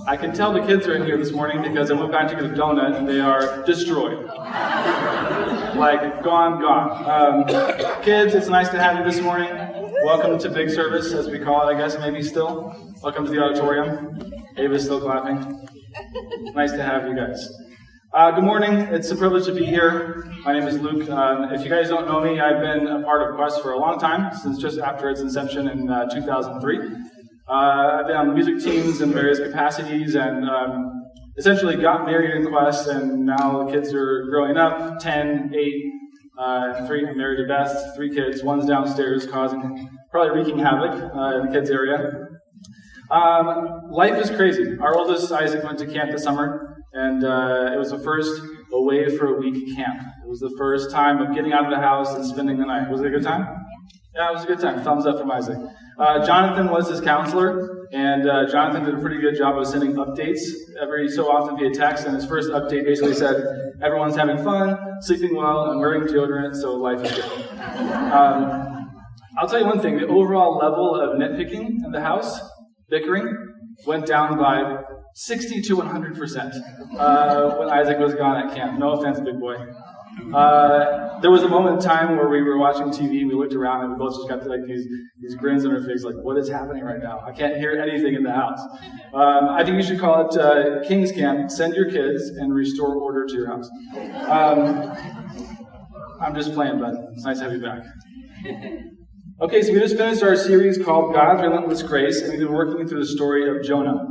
I can tell the kids are in here this morning because I went back to get a donut and they are destroyed. Like, gone. Kids, it's nice to have you this morning. Welcome to Big Service, as we call it, I guess, maybe still. Welcome to the auditorium. Ava's still clapping. Nice to have you guys. Good morning. It's a privilege to be here. My name is Luke. If you guys don't know me, I've been a part of Quest for a long time, since just after its inception in 2003. I've been on music teams in various capacities and essentially got married in Quest, and now the kids are growing up, 10, 8, and 3. I'm married to Beth, 3 kids. One's downstairs probably wreaking havoc in the kids' area. Life is crazy. Our oldest, Isaac, went to camp this summer, and it was the first away for a week camp. It was the first time of getting out of the house and spending the night. Was it a good time? Yeah, it was a good time. Thumbs up from Isaac. Jonathan was his counselor, and Jonathan did a pretty good job of sending updates every so often via text, and his first update basically said, everyone's having fun, sleeping well, and wearing deodorant, so life is good. I'll tell you one thing, the overall level of nitpicking in the house, bickering, went down by 60 to 100% when Isaac was gone at camp. No offense, big boy. There was a moment in time where we were watching TV and we looked around and we both just got like these grins on our face, like, what is happening right now? I can't hear anything in the house. I think you should call it King's Camp. Send your kids and restore order to your house. I'm just playing, but it's nice to have you back. Okay, so we just finished our series called God's Relentless Grace, and we've been working through the story of Jonah.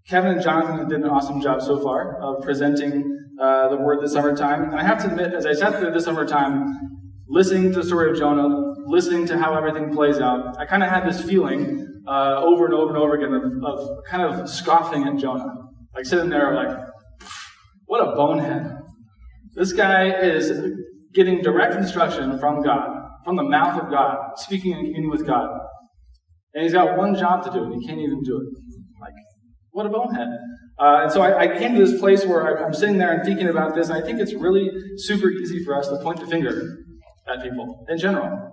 Kevin and Jonathan did an awesome job so far of presenting the word this summertime. And I have to admit, as I sat through this summertime, listening to the story of Jonah, listening to how everything plays out, I kind of had this feeling over and over and over again of kind of scoffing at Jonah. Like sitting there like, what a bonehead. This guy is getting direct instruction from God, from the mouth of God, speaking and communing with God. And he's got one job to do, and he can't even do it. Like, what a bonehead. And so I came to this place where I'm sitting there and thinking about this, and I think it's really super easy for us to point the finger at people in general.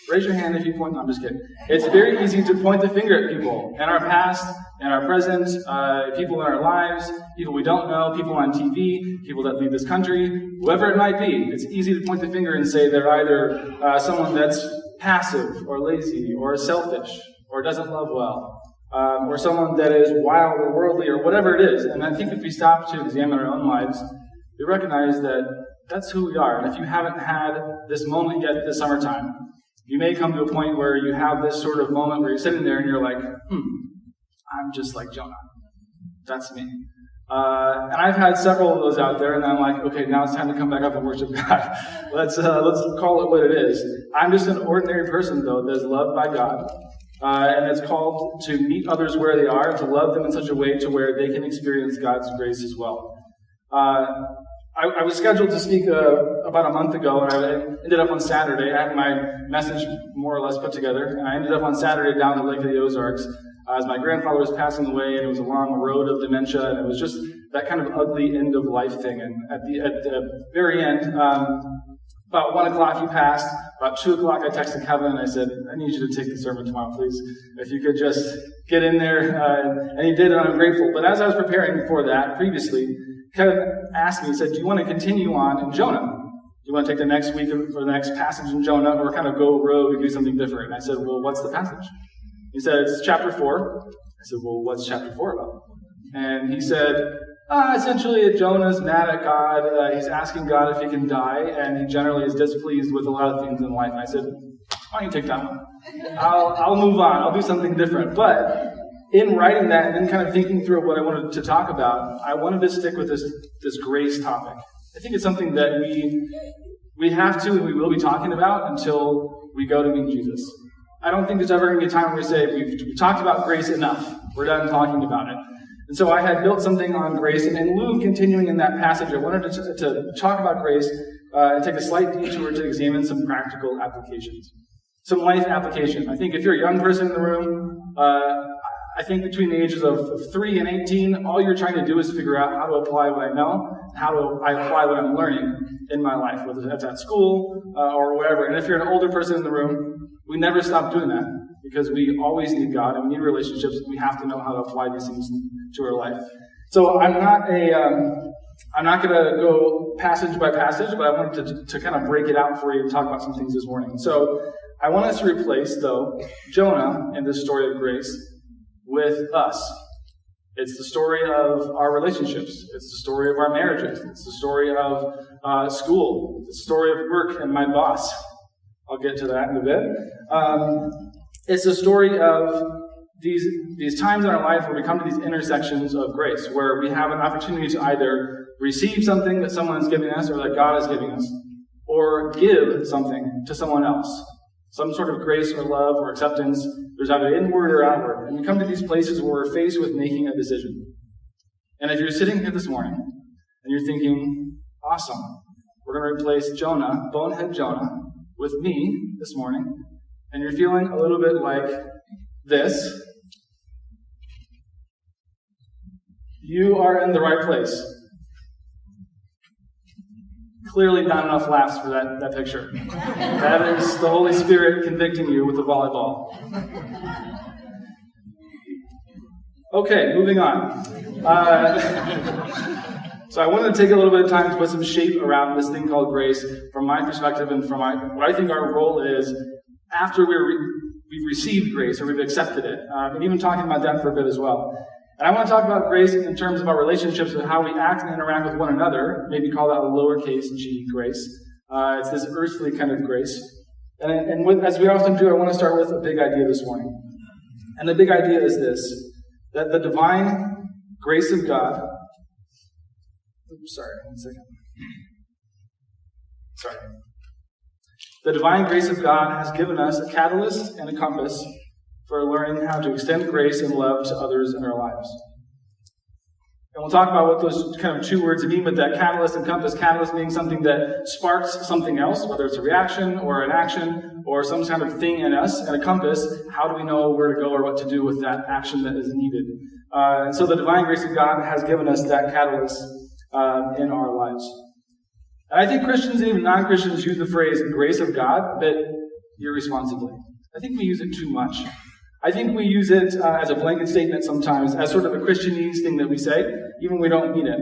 Raise your hand if you point. No, I'm just kidding. It's very easy to point the finger at people in our past, in our present, people in our lives, people we don't know, people on TV, people that leave this country, whoever it might be. It's easy to point the finger and say they're either someone that's passive or lazy or selfish or doesn't love well. Or someone that is wild or worldly or whatever it is. And I think if we stop to examine our own lives, we recognize that that's who we are. And if you haven't had this moment yet this summertime, you may come to a point where you have this sort of moment where you're sitting there and you're like, I'm just like Jonah. That's me. And I've had several of those out there, and I'm like, okay, now it's time to come back up and worship God. Let's call it what it is. I'm just an ordinary person, though, that is loved by God. And it's called to meet others where they are, and to love them in such a way to where they can experience God's grace as well. I was scheduled to speak about a month ago, and I ended up on Saturday. I had my message more or less put together, and I ended up on Saturday down the Lake of the Ozarks as my grandfather was passing away, and it was a long road of dementia, and it was just that kind of ugly end of life thing. And at the very end, about 1 o'clock he passed. About 2 o'clock I texted Kevin and I said, I need you to take the sermon tomorrow, please. If you could just get in there. And he did, and I'm grateful. But as I was preparing for that previously, Kevin asked me, he said, do you want to continue on in Jonah? Do you want to take the next week for the next passage in Jonah, or kind of go rogue and do something different? And I said, well, what's the passage? He said, it's chapter 4. I said, well, what's chapter 4 about? And he said, essentially, Jonah's mad at God. He's asking God if he can die, and he generally is displeased with a lot of things in life. And I said, why don't you take that one? I'll move on. I'll do something different. But in writing that and then kind of thinking through what I wanted to talk about, I wanted to stick with this grace topic. I think it's something that we have to and we will be talking about until we go to meet Jesus. I don't think there's ever going to be a time where we say, we've talked about grace enough. We're done talking about it. And so I had built something on grace, and in lieu of continuing in that passage, I wanted to talk about grace and take a slight detour to examine some practical applications. Some life application. I think if you're a young person in the room, I think between the ages of 3 and 18, all you're trying to do is figure out how to apply what I know, how do I apply what I'm learning in my life, whether that's at school or wherever. And if you're an older person in the room, we never stop doing that. because we always need God and we need relationships, and we have to know how to apply these things to our life. So I'm not going to go passage by passage, but I wanted to kind of break it out for you and talk about some things this morning. So I want us to replace, though, Jonah in this story of grace with us. It's the story of our relationships. It's the story of our marriages. It's the story of school. It's the story of work and my boss. I'll get to that in a bit. It's the story of these times in our life where we come to these intersections of grace, where we have an opportunity to either receive something that someone is giving us or that God is giving us, or give something to someone else. Some sort of grace or love or acceptance. There's either inward or outward. And we come to these places where we're faced with making a decision. And if you're sitting here this morning and you're thinking, awesome, we're going to replace Jonah, bonehead Jonah, with me this morning, and you're feeling a little bit like this, you are in the right place. Clearly not enough laughs for that picture. That is the Holy Spirit convicting you with a volleyball. Okay, moving on. So I wanted to take a little bit of time to put some shape around this thing called grace from my perspective and from what I think our role is after we've received grace or we've accepted it. And even talking about that for a bit as well. And I want to talk about grace in terms of our relationships and how we act and interact with one another. Maybe call that a lowercase g grace. It's this earthly kind of grace. And as we often do, I want to start with a big idea this morning. And the big idea is this, that the divine grace of God... The divine grace of God has given us a catalyst and a compass for learning how to extend grace and love to others in our lives. And we'll talk about what those kind of two words mean, but that catalyst and compass, catalyst being something that sparks something else, whether it's a reaction or an action or some kind of thing in us, and a compass, how do we know where to go or what to do with that action that is needed? And so the divine grace of God has given us that catalyst in our lives. And I think Christians and even non-Christians use the phrase grace of God a bit irresponsibly. I think we use it too much. I think we use it as a blanket statement sometimes, as sort of a Christianese thing that we say, even when we don't mean it.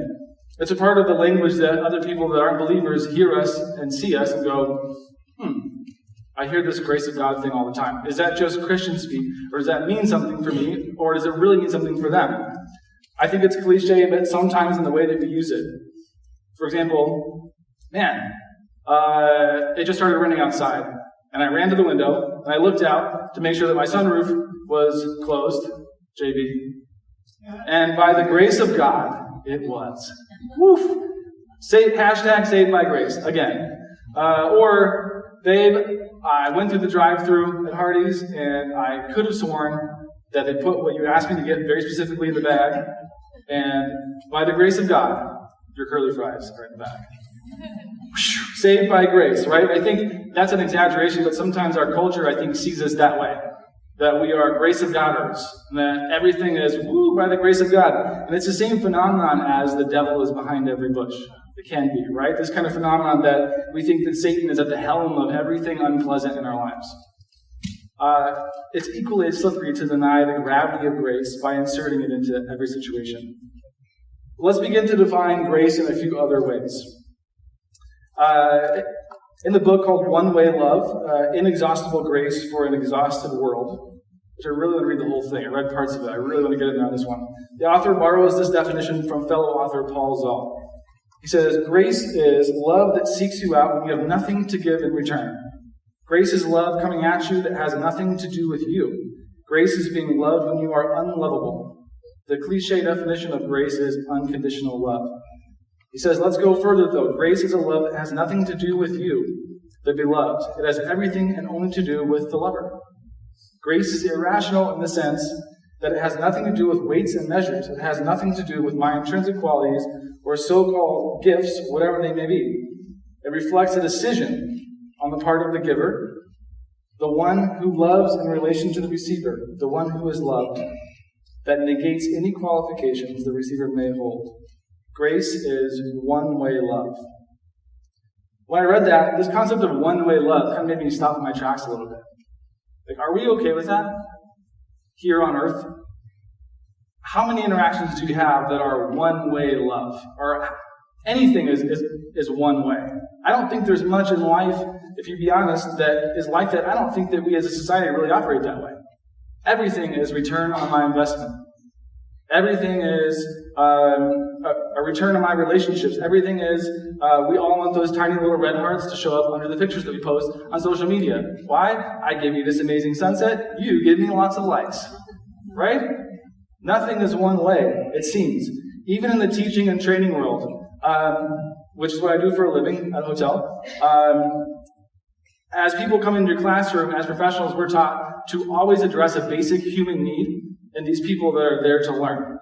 It's a part of the language that other people that aren't believers hear us and see us and go, I hear this grace of God thing all the time. Is that just Christian speak? Or does that mean something for me? Or does it really mean something for them? I think it's cliche, but sometimes in the way that we use it. For example, it just started raining outside. And I ran to the window, and I looked out to make sure that my sunroof was closed, JB. And by the grace of God, it was. Woof! Hashtag saved by grace, again. Or, babe, I went through the drive-thru at Hardee's, and I could have sworn that they put what you asked me to get very specifically in the bag, and by the grace of God, your curly fries are in the bag. Saved by grace, right? I think that's an exaggeration, but sometimes our culture, I think, sees us that way. That we are grace of Goders. And that everything is, by the grace of God. And it's the same phenomenon as the devil is behind every bush. It can be, right? This kind of phenomenon that we think that Satan is at the helm of everything unpleasant in our lives. It's equally as slippery to deny the gravity of grace by inserting it into every situation. Let's begin to define grace in a few other ways. In the book called One Way Love, Inexhaustible Grace for an Exhausted World, which I really want to read the whole thing. I read parts of it. I really want to get into on this one. The author borrows this definition from fellow author Paul Zoll. He says, grace is love that seeks you out when you have nothing to give in return. Grace is love coming at you that has nothing to do with you. Grace is being loved when you are unlovable. The cliche definition of grace is unconditional love. He says, let's go further though. Grace is a love that has nothing to do with you, the beloved. It has everything and only to do with the lover. Grace is irrational in the sense that it has nothing to do with weights and measures. It has nothing to do with my intrinsic qualities or so-called gifts, whatever they may be. It reflects a decision on the part of the giver, the one who loves in relation to the receiver, the one who is loved, that negates any qualifications the receiver may hold. Grace is one-way love. When I read that, this concept of one-way love kind of made me stop in my tracks a little bit. Like, are we okay with that? here on earth, how many interactions do you have that are one-way love? Or anything is one way. I don't think there's much in life, if you be honest, that is like that. I don't think that we as a society really operate that way. Everything is return on my investment. Everything is a return on my relationships. Everything is, we all want those tiny little red hearts to show up under the pictures that we post on social media. Why? I give you this amazing sunset. You give me lots of likes. Right? Nothing is one way, it seems. Even in the teaching and training world, which is what I do for a living at a hotel, as people come into your classroom, as professionals, we're taught to always address a basic human need in these people that are there to learn.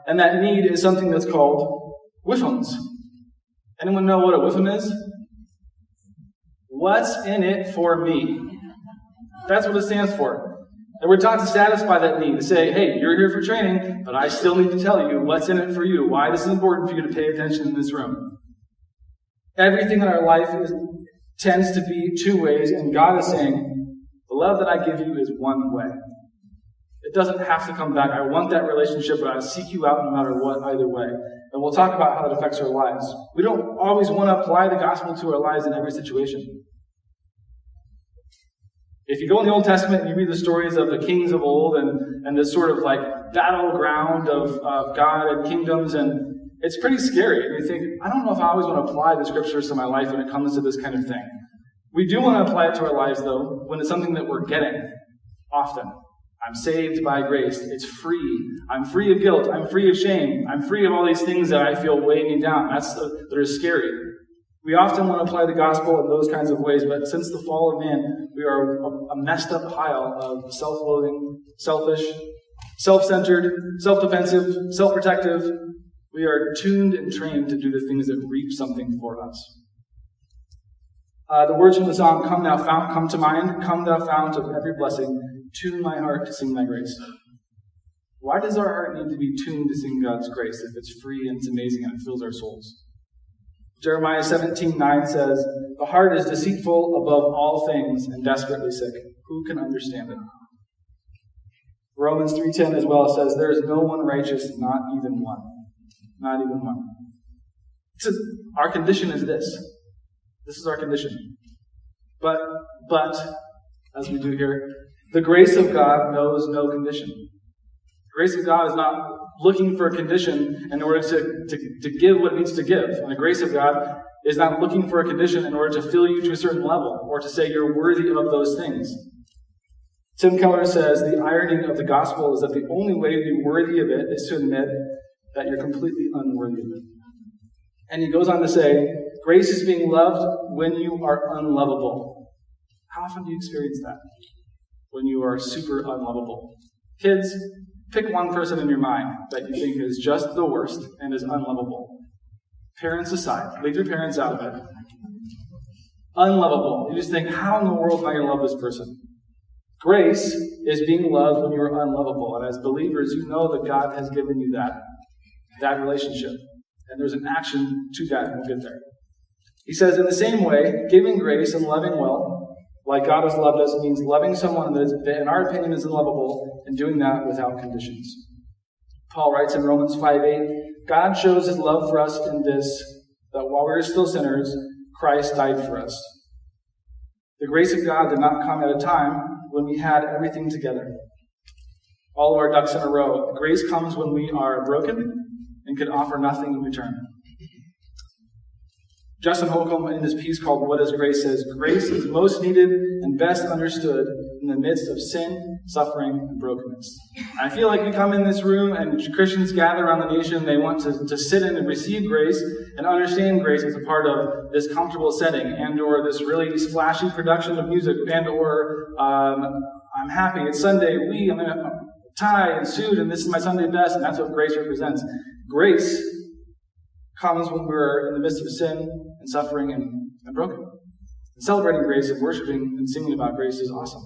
And that need is something that's called WIFMs. Anyone know what a WIFM is? What's in it for me? That's what it stands for. And we're taught to satisfy that need, to say, hey, you're here for training, but I still need to tell you what's in it for you, why this is important for you to pay attention in this room. Everything in our life tends to be two ways, and God is saying, the love that I give you is one way. It doesn't have to come back. I want that relationship, but I seek you out no matter what, either way. And we'll talk about how that affects our lives. We don't always want to apply the gospel to our lives in every situation. If you go in the Old Testament and you read the stories of the kings of old and this sort of like battleground of God and kingdoms, and it's pretty scary. And you think, I don't know if I always want to apply the scriptures to my life when it comes to this kind of thing. We do want to apply it to our lives, though, when it's something that we're getting often. I'm saved by grace. It's free. I'm free of guilt. I'm free of shame. I'm free of all these things that I feel weigh me down. That are scary. We often want to apply the gospel in those kinds of ways, but since the fall of man, we are a messed up pile of self-loathing, selfish, self-centered, self-defensive, self-protective. We are tuned and trained to do the things that reap something for us. The words from the song, come to mind, come thou fount of every blessing, tune my heart to sing thy grace. Why does our heart need to be tuned to sing God's grace if it's free and it's amazing and it fills our souls? Jeremiah 17:9 says, the heart is deceitful above all things and desperately sick. Who can understand it? Romans 3:10 as well says, there is no one righteous, not even one. Not even one. It says, our condition is this. This is our condition. But, as we do here, the grace of God knows no condition. The grace of God is not looking for a condition in order to give what it needs to give. And the grace of God is not looking for a condition in order to fill you to a certain level or to say you're worthy of those things. Tim Keller says, the irony of the gospel is that the only way to be worthy of it is to admit that you're completely unworthy of it. And he goes on to say, grace is being loved when you are unlovable. How often do you experience that? When you are super unlovable. Kids, pick one person in your mind that you think is just the worst and is unlovable. Parents aside. Leave your parents out of it. Unlovable. You just think, how in the world am I going to love this person? Grace is being loved when you are unlovable. And as believers, you know that God has given you that relationship. And there's an action to that, and we'll get there. He says, in the same way, giving grace and loving well, like God has loved us, means loving someone that in our opinion is unlovable and doing that without conditions. Paul writes in Romans 5:8, God shows his love for us in this, that while we were still sinners, Christ died for us. The grace of God did not come at a time when we had everything together. All of our ducks in a row. Grace comes when we are broken and can offer nothing in return. Justin Holcomb, in his piece called What is Grace, says, grace is most needed and best understood in the midst of sin, suffering, and brokenness. I feel like we come in this room and Christians gather around the nation, they want to sit in and receive grace and understand grace as a part of this comfortable setting and or this really flashy production of music and or I'm happy, it's Sunday, I'm in a tie and suit and this is my Sunday best, and that's what grace represents. Grace comes when we're in the midst of sin and suffering and broken. And celebrating grace and worshiping and singing about grace is awesome.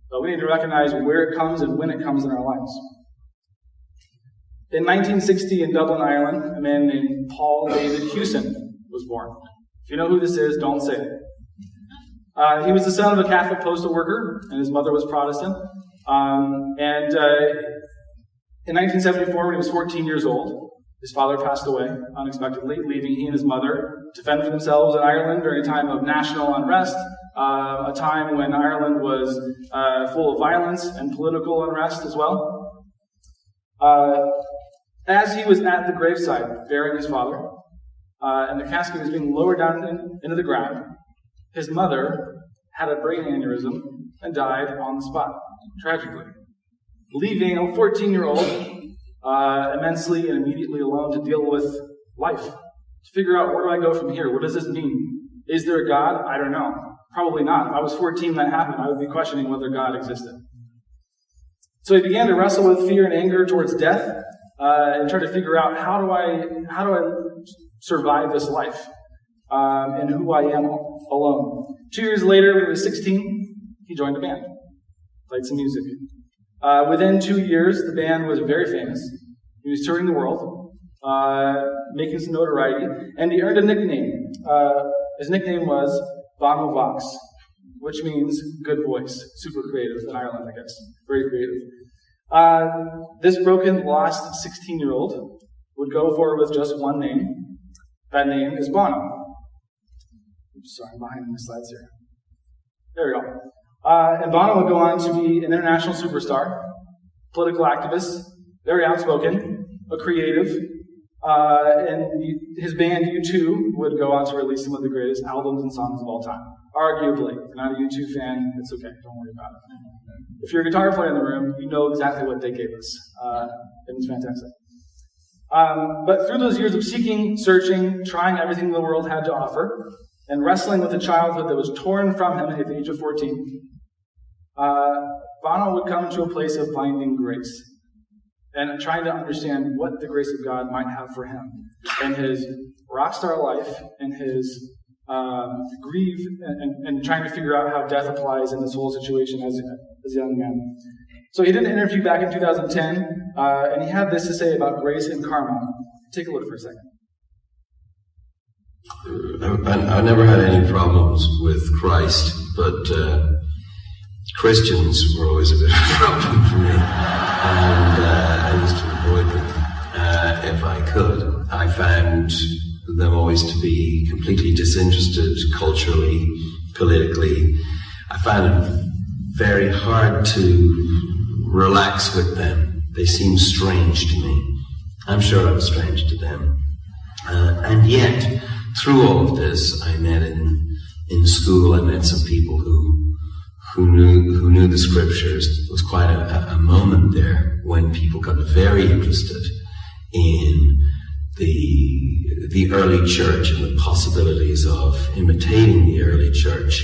But we need to recognize where it comes and when it comes in our lives. In 1960 in Dublin, Ireland, a man named Paul David Hewson was born. If you know who this is, don't say it. He was the son of a Catholic postal worker, and his mother was Protestant. In 1974, when he was 14 years old, his father passed away unexpectedly, leaving he and his mother to fend for themselves in Ireland during a time of national unrest, a time when Ireland was full of violence and political unrest as well. As he was at the graveside burying his father, and the casket was being lowered down into the ground, his mother had a brain aneurysm and died on the spot, tragically, leaving a 14-year-old immensely and immediately alone to deal with life, to figure out, where do I go from here? What does this mean? Is there a God? I don't know. Probably not. If I was 14 and that happened, I would be questioning whether God existed. So he began to wrestle with fear and anger towards death, and try to figure out, how do I survive this life, and who I am alone. 2 years later, when he was 16, he joined a band, played some music. Within 2 years, the band was very famous. He was touring the world, making some notoriety, and he earned a nickname. His nickname was Bono Vox, which means good voice. Super creative in Ireland, I guess. Very creative. This broken, lost 16-year-old would go forward with just one name. That name is Bono. Oops, sorry, I'm behind my slides here. There we go. And Bono would go on to be an international superstar, political activist, very outspoken, a creative, and his band U2 would go on to release some of the greatest albums and songs of all time. Arguably, if you're not a U2 fan, it's okay, don't worry about it. If you're a guitar player in the room, you know exactly what they gave us. It was fantastic. But through those years of seeking, searching, trying everything the world had to offer, and wrestling with a childhood that was torn from him at the age of 14, Bono would come to a place of finding grace and trying to understand what the grace of God might have for him in his rock star life, in his grief, and trying to figure out how death applies in this whole situation as a young man. So he did an interview back in 2010, and he had this to say about grace and karma. Take a look for a second. I never had any problems with Christ, but Christians were always a bit of a problem for me, and I used to avoid them if I could. I found them always to be completely disinterested culturally, politically. I found it very hard to relax with them. They seemed strange to me. I'm sure I was strange to them. And yet, through all of this, I met in school, I met some people who knew the scriptures. There was quite a moment there when people got very interested in the early church and the possibilities of imitating the early church.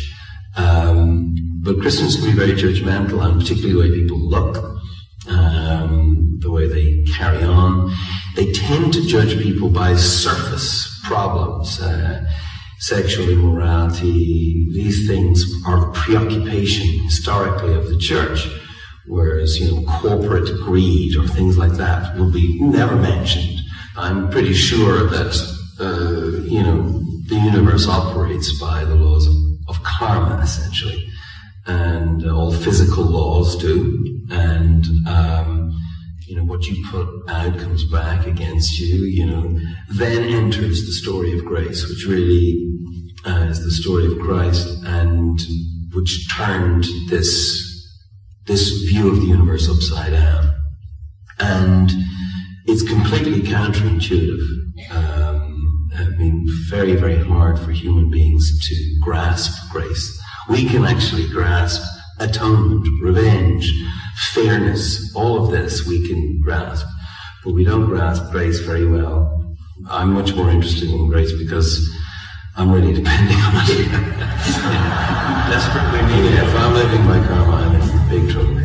But Christians can be very judgmental, and particularly the way people look, the way they carry on. They tend to judge people by surface problems, sexual immorality. These things are the preoccupation historically of the church, whereas, corporate greed or things like that will be never mentioned. I'm pretty sure that, the universe operates by the laws of karma, essentially, and all physical laws do, and what you put out comes back against you. Then enters the story of grace, which really is the story of Christ, and which turned this view of the universe upside down. And it's completely counterintuitive. Very, very hard for human beings to grasp grace. We can actually grasp atonement, revenge, fairness, all of this we can grasp, but we don't grasp grace very well. I'm much more interested in grace because I'm really depending on it. Desperately need it. If I'm living by karma, I'm in big trouble.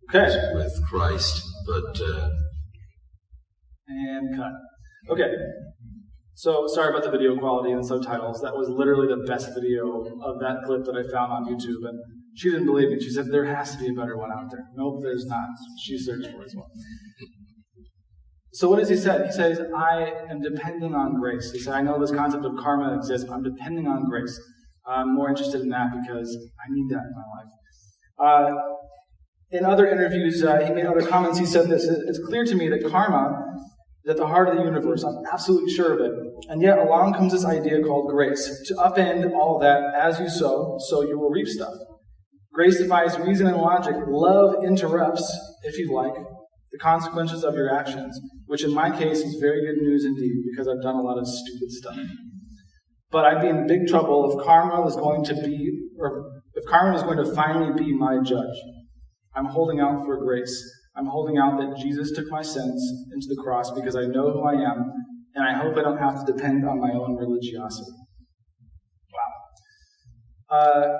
Okay. With Christ, but... And cut. Okay. So, sorry about the video quality and the subtitles. That was literally the best video of that clip that I found on YouTube, and she didn't believe me. She said, there has to be a better one out there. Nope, there's not. She searched for it as well. So what does he say? He says, I am depending on grace. He said, I know this concept of karma exists, but I'm depending on grace. I'm more interested in that because I need that in my life. In other interviews, he made other comments. He said this: "It's clear to me that karma is at the heart of the universe. I'm absolutely sure of it. And yet along comes this idea called grace, to upend all that as you sow, so you will reap stuff. Grace defies reason and logic. Love interrupts, if you like, the consequences of your actions, which in my case is very good news indeed, because I've done a lot of stupid stuff. But I'd be in big trouble if karma was going to finally be my judge. I'm holding out for grace. I'm holding out that Jesus took my sins into the cross because I know who I am, and I hope I don't have to depend on my own religiosity." Wow.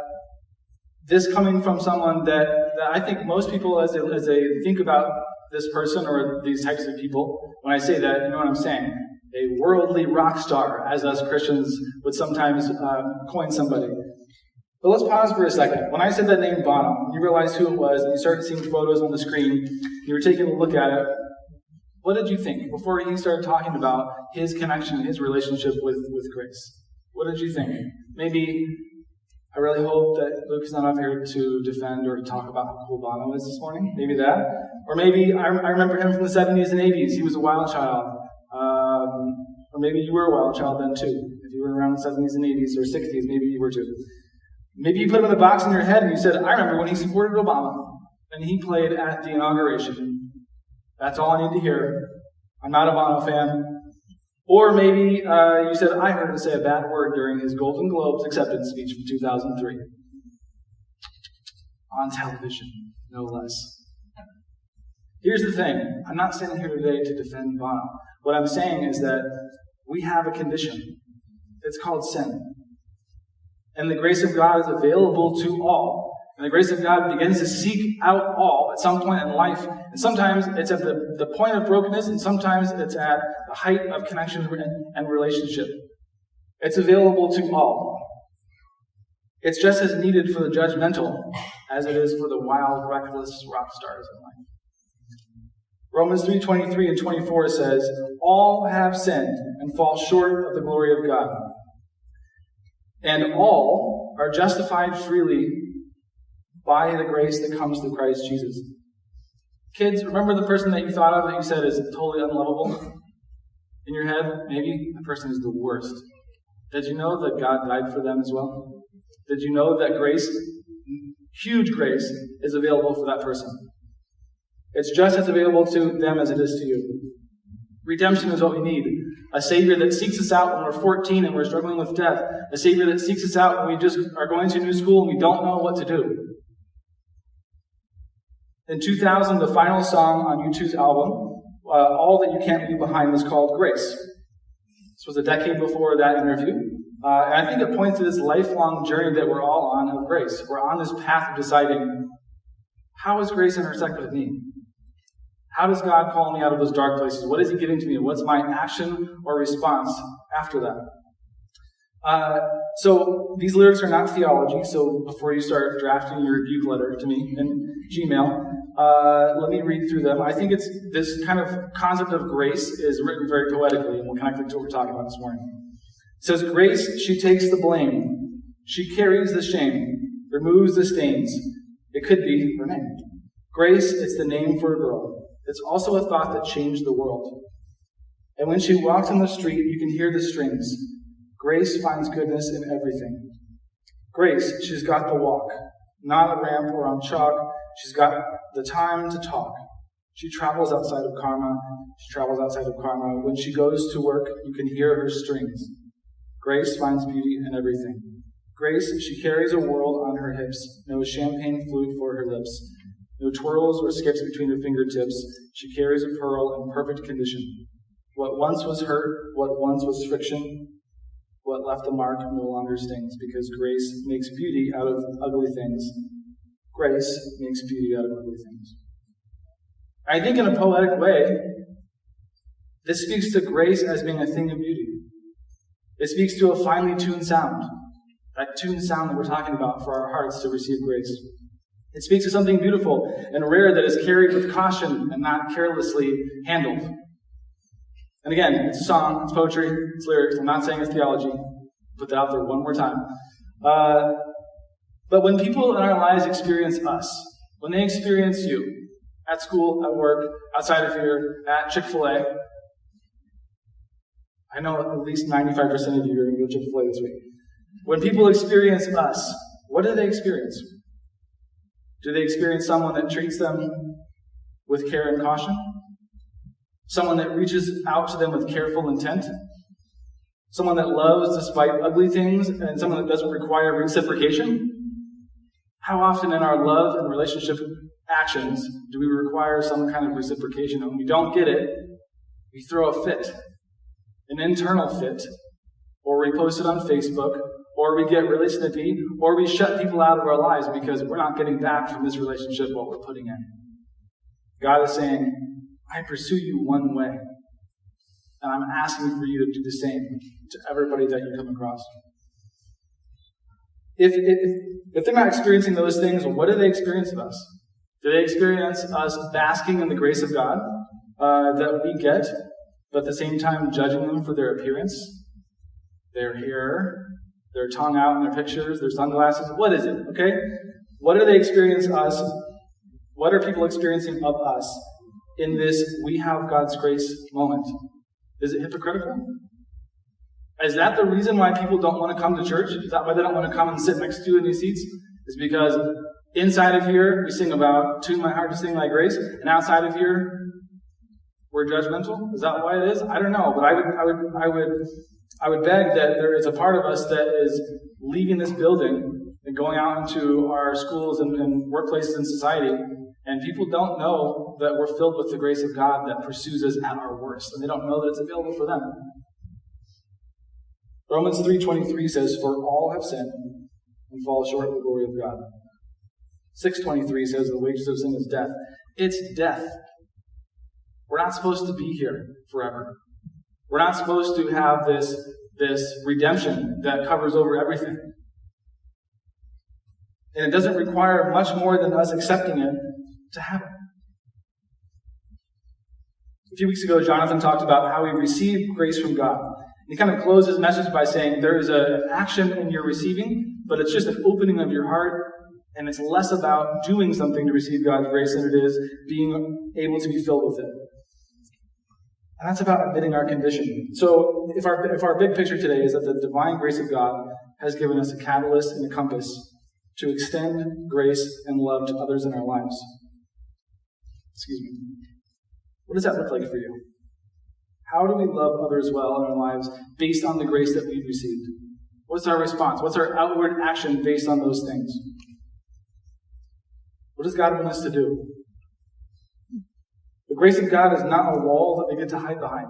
This coming from someone that I think most people, as they think about this person or these types of people, when I say that, you know what I'm saying? A worldly rock star, as us Christians would sometimes coin somebody. But let's pause for a second. When I said that name Bono, you realized who it was, and you started seeing photos on the screen, you were taking a look at it. What did you think before he started talking about his connection, his relationship with grace? What did you think? Maybe, I really hope that Luke is not up here to defend or to talk about how cool Bono is this morning. Maybe that. Or maybe I remember him from the 70s and 80s. He was a wild child. Or maybe you were a wild child then too. If you were around the 70s and 80s or 60s, maybe you were too. Maybe you put him in a box in your head and you said, I remember when he supported Obama and he played at the inauguration. That's all I need to hear. I'm not a Bono fan. Or maybe you said, I heard him say a bad word during his Golden Globes acceptance speech from 2003. On television, no less. Here's the thing. I'm not sitting here today to defend Bono. What I'm saying is that we have a condition. It's called sin. And the grace of God is available to all. And the grace of God begins to seek out all at some point in life. And sometimes it's at the point of brokenness, and sometimes it's at the height of connection and relationship. It's available to all. It's just as needed for the judgmental as it is for the wild, reckless rock stars in life. Romans 3:23 and 24 says, all have sinned and fall short of the glory of God. And all are justified freely by the grace that comes through Christ Jesus. Kids, remember the person that you thought of that you said is totally unlovable? In your head, maybe that person is the worst. Did you know that God died for them as well? Did you know that grace, huge grace, is available for that person? It's just as available to them as it is to you. Redemption is what we need. A Savior that seeks us out when we're 14 and we're struggling with death. A Savior that seeks us out when we just are going to a new school and we don't know what to do. In 2000, the final song on U2's album, All That You Can't Leave Behind, was called Grace. This was a decade before that interview. And I think it points to this lifelong journey that we're all on of grace. We're on this path of deciding, how is grace intersect with me? How does God call me out of those dark places? What is He giving to me? What's my action or response after that? So these lyrics are not theology, so before you start drafting your rebuke letter to me in Gmail, let me read through them. I think it's this kind of concept of grace is written very poetically, and we'll connect it to what we're talking about this morning. It says, grace, she takes the blame. She carries the shame, removes the stains. It could be her name. Grace, it's the name for a girl. It's also a thought that changed the world. And when she walks on the street, you can hear the strings. Grace finds goodness in everything. Grace, she's got the walk, not a ramp or on chalk. She's got the time to talk. She travels outside of karma. She travels outside of karma. When she goes to work, you can hear her strings. Grace finds beauty in everything. Grace, she carries a world on her hips. No champagne flute for her lips. No twirls or skips between her fingertips. She carries a pearl in perfect condition. What once was hurt, what once was friction, what left a mark no longer stings, because grace makes beauty out of ugly things. Grace makes beauty out of ugly things. I think in a poetic way, this speaks to grace as being a thing of beauty. It speaks to a finely tuned sound. That tuned sound that we're talking about for our hearts to receive grace. It speaks to something beautiful and rare that is carried with caution and not carelessly handled. And again, it's a song, it's poetry, it's lyrics. I'm not saying it's theology. Put that out there one more time. But when people in our lives experience us, when they experience you, at school, at work, outside of here, at Chick-fil-A, I know at least 95% of you are going to go to Chick-fil-A this week. When people experience us, what do they experience? Do they experience someone that treats them with care and caution? Someone that reaches out to them with careful intent? Someone that loves despite ugly things, and someone that doesn't require reciprocation? How often in our love and relationship actions do we require some kind of reciprocation? And when we don't get it, we throw a fit, an internal fit, or we post it on Facebook, or we get really snippy, or we shut people out of our lives because we're not getting back from this relationship what we're putting in. God is saying, I pursue you one way, and I'm asking for you to do the same to everybody that you come across. If they're not experiencing those things, what do they experience of us? Do they experience us basking in the grace of God that we get, but at the same time judging them for their appearance, their hair, their tongue out in their pictures, their sunglasses? What is it, okay? What do they experience us? What are people experiencing of us in this we have God's grace moment? Is it hypocritical? Is that the reason why people don't want to come to church? Is that why they don't want to come and sit next to you in these seats? Is because inside of here, we sing about tune my heart to sing thy grace, and outside of here, we're judgmental? Is that why it is? I don't know, but I would beg that there is a part of us that is leaving this building and going out into our schools and workplaces and society, and people don't know that we're filled with the grace of God that pursues us at our worst, and they don't know that it's available for them. Romans 3:23 says, for all have sinned and fall short of the glory of God. 6:23 says, the wages of sin is death. It's death. We're not supposed to be here forever. We're not supposed to have this redemption that covers over everything. And it doesn't require much more than us accepting it to happen. A few weeks ago, Jonathan talked about how we receive grace from God. He kind of closed his message by saying there is an action in your receiving, but it's just an opening of your heart, and it's less about doing something to receive God's grace than it is being able to be filled with it. And that's about admitting our condition. So if our big picture today is that the divine grace of God has given us a catalyst and a compass to extend grace and love to others in our lives. Excuse me. What does that look like for you? How do we love others well in our lives based on the grace that we've received? What's our response? What's our outward action based on those things? What does God want us to do? The grace of God is not a wall that we get to hide behind.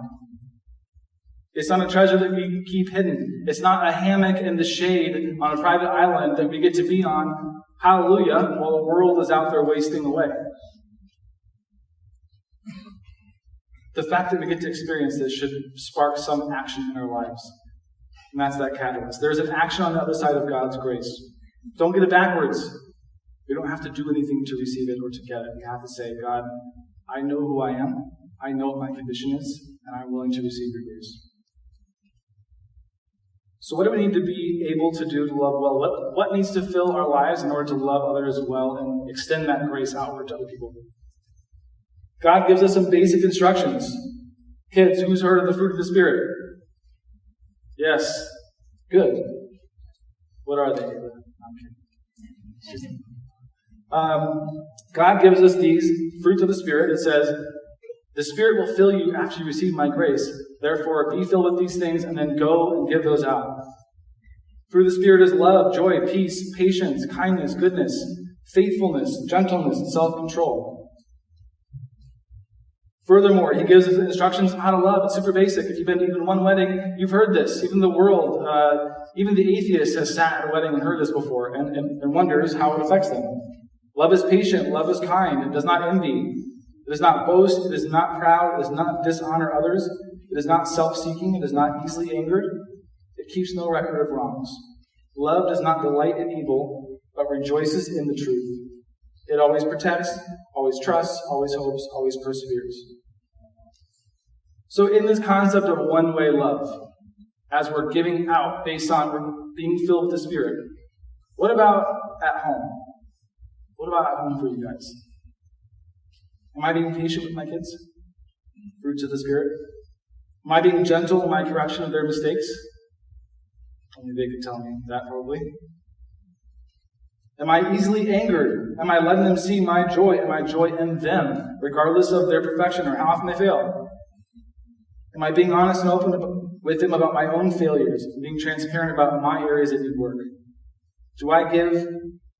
It's not a treasure that we keep hidden. It's not a hammock in the shade on a private island that we get to be on, hallelujah, while the world is out there wasting away. The fact that we get to experience this should spark some action in our lives. And that's that catalyst. There's an action on the other side of God's grace. Don't get it backwards. We don't have to do anything to receive it or to get it. We have to say, God, I know who I am. I know what my condition is, and I'm willing to receive your grace. So what do we need to be able to do to love well? What needs to fill our lives in order to love others well and extend that grace outward to other people? God gives us some basic instructions. Kids, who's heard of the fruit of the Spirit? Yes. Good. What are they? God gives us these fruits of the Spirit. It says, the Spirit will fill you after you receive my grace. Therefore, be filled with these things and then go and give those out. Fruit of the Spirit is love, joy, peace, patience, kindness, goodness, faithfulness, gentleness, and self-control. Furthermore, he gives us instructions on how to love. It's super basic. If you've been to even one wedding, you've heard this. Even the world, even the atheist has sat at a wedding and heard this before and wonders how it affects them. Love is patient. Love is kind. It does not envy. It does not boast. It is not proud. It does not dishonor others. It is not self-seeking. It is not easily angered. It keeps no record of wrongs. Love does not delight in evil, but rejoices in the truth. It always protects, always trusts, always hopes, always perseveres. So in this concept of one-way love, as we're giving out based on being filled with the Spirit, What about at home? What about at home for you guys? Am I being patient with my kids? Fruits of the Spirit? Am I being gentle in my correction of their mistakes? Only they could tell me that, probably. Am I easily angered? Am I letting them see my joy and my joy in them, regardless of their perfection or how often they fail? Am I being honest and open with them about my own failures, and being transparent about my areas that need work? Do I give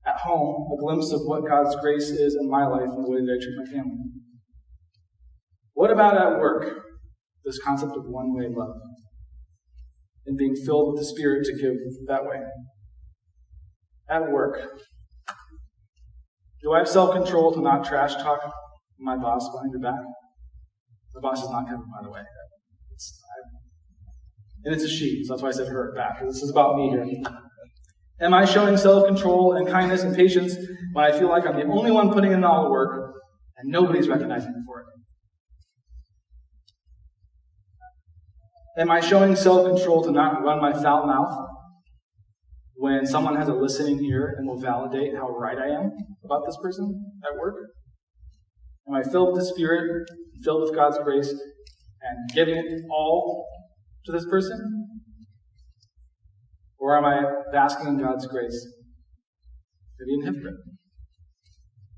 at home a glimpse of what God's grace is in my life and the way that I treat my family? What about at work? This concept of one-way love and being filled with the Spirit to give that way. At work, do I have self-control to not trash talk my boss behind your back? My boss is not Kevin, by the way. And it's a she, so that's why I said her back. This is about me here. Am I showing self-control and kindness and patience when I feel like I'm the only one putting in all the work and nobody's recognizing me for it? Am I showing self-control to not run my foul mouth when someone has a listening ear and will validate how right I am about this person at work? Am I filled with the Spirit, filled with God's grace, and giving it all to this person? Or am I basking in God's grace to be a hypocrite?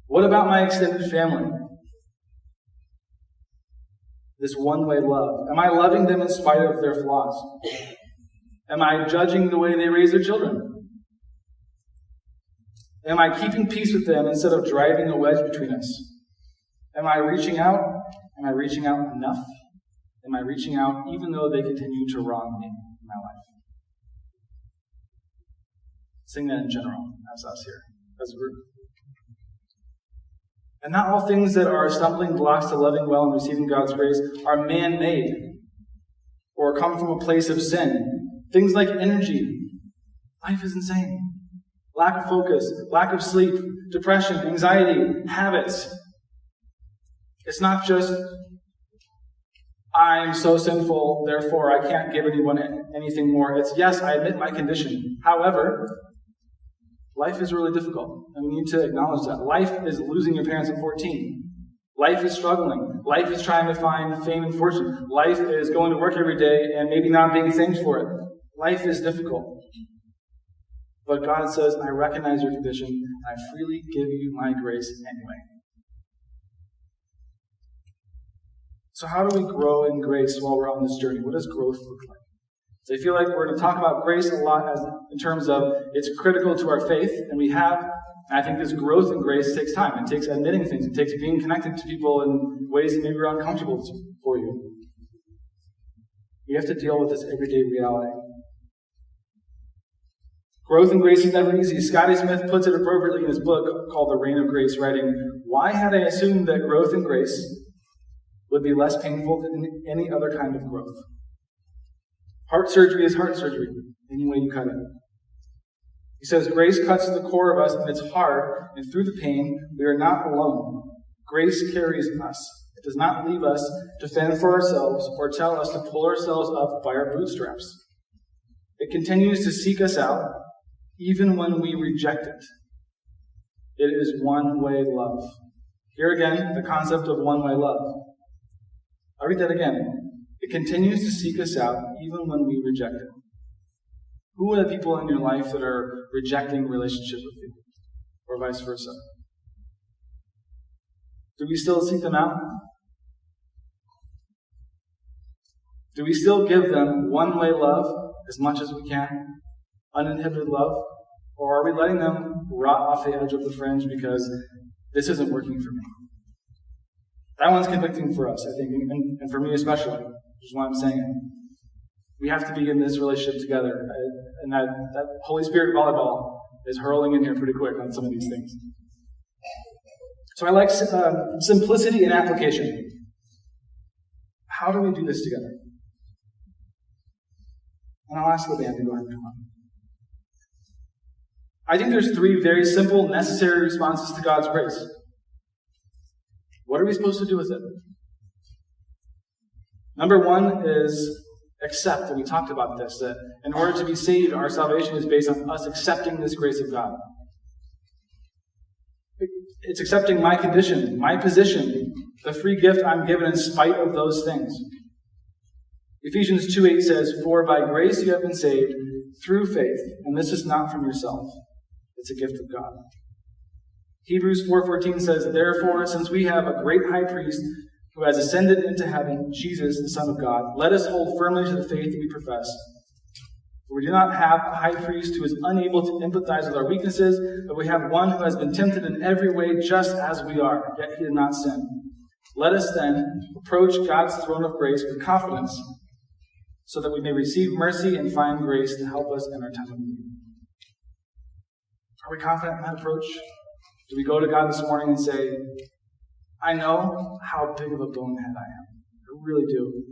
What about my extended family? This one-way love. Am I loving them in spite of their flaws? Am I judging the way they raise their children? Am I keeping peace with them instead of driving a wedge between us? Am I reaching out? Am I reaching out enough? Am I reaching out even though they continue to wrong me in my life? Sing that in general, as us here, as a group. And not all things that are stumbling blocks to loving well and receiving God's grace are man-made or come from a place of sin. Things like energy. Life is insane. Lack of focus, lack of sleep, depression, anxiety, habits. It's not just, I'm so sinful, therefore I can't give anyone anything more. It's, yes, I admit my condition. However, life is really difficult, and we need to acknowledge that. Life is losing your parents at 14. Life is struggling. Life is trying to find fame and fortune. Life is going to work every day and maybe not being thanked for it. Life is difficult. But God says, I recognize your condition, and I freely give you my grace anyway. So how do we grow in grace while we're on this journey? What does growth look like? So I feel like we're going to talk about grace a lot in terms of it's critical to our faith, and I think this growth in grace takes time. It takes admitting things. It takes being connected to people in ways that maybe are uncomfortable for you. You have to deal with this everyday reality. Growth in grace is never easy. Scotty Smith puts it appropriately in his book called The Reign of Grace, writing, "Why had I assumed that growth in grace would be less painful than any other kind of growth? Heart surgery is heart surgery, any way you cut it." He says, grace cuts to the core of us, and it's hard, and through the pain, we are not alone. Grace carries us. It does not leave us to fend for ourselves or tell us to pull ourselves up by our bootstraps. It continues to seek us out, even when we reject it. It is one-way love. Here again, the concept of one-way love. I'll read that again. It continues to seek us out even when we reject it. Who are the people in your life that are rejecting relationship with you? Or vice versa? Do we still seek them out? Do we still give them one-way love as much as we can? Uninhibited love? Or are we letting them rot off the edge of the fringe because this isn't working for me? That one's convicting for us, I think, and for me especially, which is why I'm saying it. We have to be in this relationship together. And that Holy Spirit volleyball is hurling in here pretty quick on some of these things. So I like simplicity and application. How do we do this together? And I'll ask the band to go ahead and come on. I think there's 3 very simple, necessary responses to God's grace. What are we supposed to do with it? Number 1 is accept, and we talked about this, that in order to be saved, our salvation is based on us accepting this grace of God. It's accepting my condition, my position, the free gift I'm given in spite of those things. Ephesians 2:8 says, "For by grace you have been saved through faith, and this is not from yourself. It's a gift of God." Hebrews 4:14 says, "Therefore, since we have a great high priest who has ascended into heaven, Jesus, the Son of God, let us hold firmly to the faith we profess. For we do not have a high priest who is unable to empathize with our weaknesses, but we have one who has been tempted in every way just as we are, yet he did not sin. Let us then approach God's throne of grace with confidence, so that we may receive mercy and find grace to help us in our time of need." Are we confident in that approach? Do we go to God this morning and say, I know how big of a bonehead I am. I really do.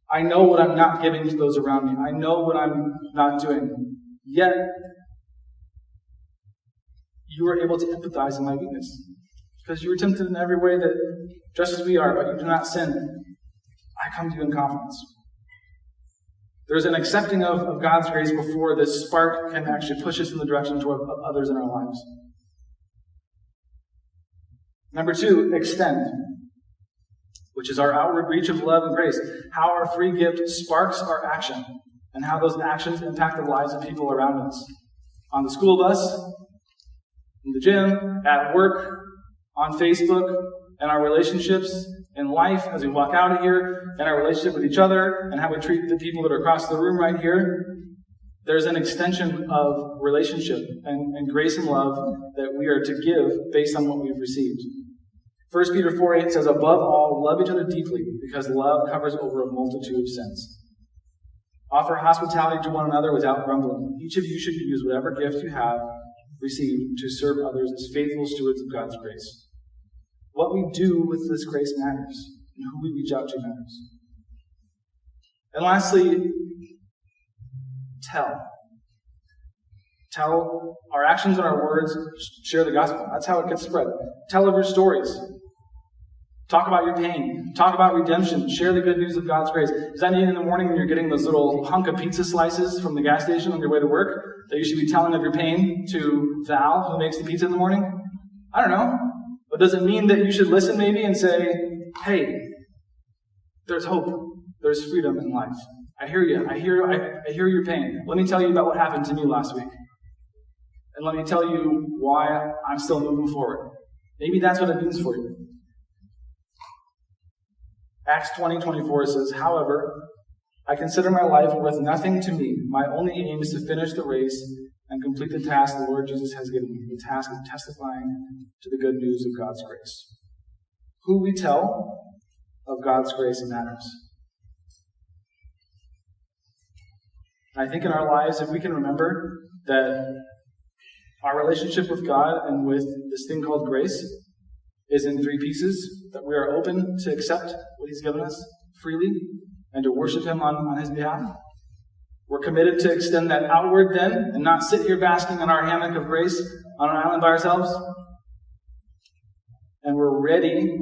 I know what I'm not giving to those around me. I know what I'm not doing. Yet, you are able to empathize in my weakness. Because you were tempted in every way that, just as we are, but you do not sin. I come to you in confidence. There's an accepting of God's grace before this spark can actually push us in the direction toward others in our lives. Number 2, extend, which is our outward reach of love and grace. How our free gift sparks our action, and how those actions impact the lives of people around us. On the school bus, in the gym, at work, on Facebook, in our relationships, in life, as we walk out of here, in our relationship with each other, and how we treat the people that are across the room right here. There's an extension of relationship and grace and love that we are to give based on what we've received. 1 Peter 4:8 says, "Above all, love each other deeply, because love covers over a multitude of sins. Offer hospitality to one another without grumbling. Each of you should use whatever gift you have received to serve others as faithful stewards of God's grace." What we do with this grace matters, and who we reach out to matters. And lastly, tell. Tell. Our actions and our words share the gospel. That's how it gets spread. Tell of your stories. Talk about your pain. Talk about redemption. Share the good news of God's grace. Does that mean in the morning when you're getting those little hunk of pizza slices from the gas station on your way to work that you should be telling of your pain to Val, who makes the pizza in the morning? I don't know. But does it mean that you should listen maybe and say, hey, there's hope. There's freedom in life. I hear you. I hear your pain. Let me tell you about what happened to me last week. And let me tell you why I'm still moving forward. Maybe that's what it means for you. Acts 20:24 says, "However, I consider my life worth nothing to me. My only aim is to finish the race and complete the task the Lord Jesus has given me, the task of testifying to the good news of God's grace." Who we tell of God's grace matters. I think in our lives, if we can remember that our relationship with God and with this thing called grace is in 3 pieces, that we are open to accept what He's given us freely and to worship Him on His behalf. We're committed to extend that outward then and not sit here basking in our hammock of grace on an island by ourselves. And we're ready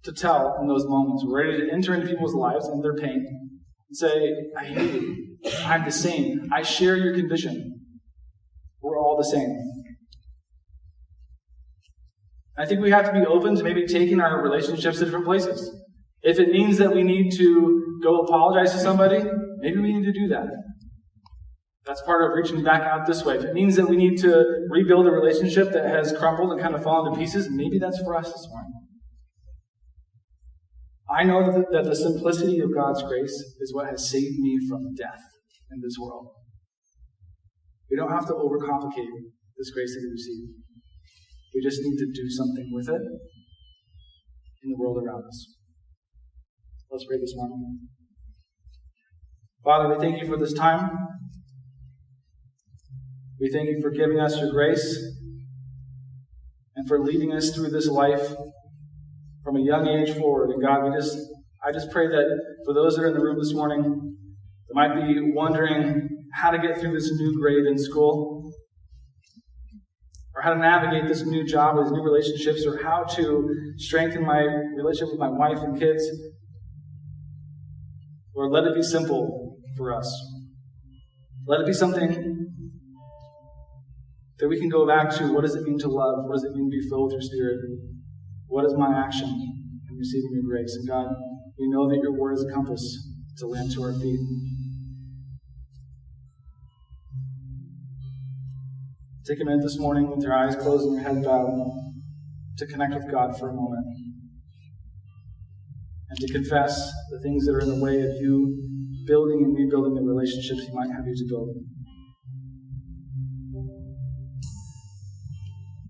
to tell in those moments. We're ready to enter into people's lives and their pain and say, I hear you. I'm the same. I share your condition. We're all the same. I think we have to be open to maybe taking our relationships to different places. If it means that we need to go apologize to somebody, maybe we need to do that. That's part of reaching back out this way. If it means that we need to rebuild a relationship that has crumbled and kind of fallen to pieces, maybe that's for us this morning. I know that the simplicity of God's grace is what has saved me from death in this world. We don't have to overcomplicate this grace that we receive. We just need to do something with it in the world around us. Let's pray this morning. Father, we thank you for this time. We thank you for giving us your grace and for leading us through this life from a young age forward. And God, I just pray that for those that are in the room this morning that might be wondering how to get through this new grade in school, or how to navigate this new job or these new relationships, or how to strengthen my relationship with my wife and kids. Lord, let it be simple for us. Let it be something that we can go back to. What does it mean to love? What does it mean to be filled with your Spirit? What is my action in receiving your grace? And God, we know that your word is a compass. It's a lamp to our feet. Take a minute this morning with your eyes closed and your head bowed to connect with God for a moment and to confess the things that are in the way of you building and rebuilding the relationships He might have you to build.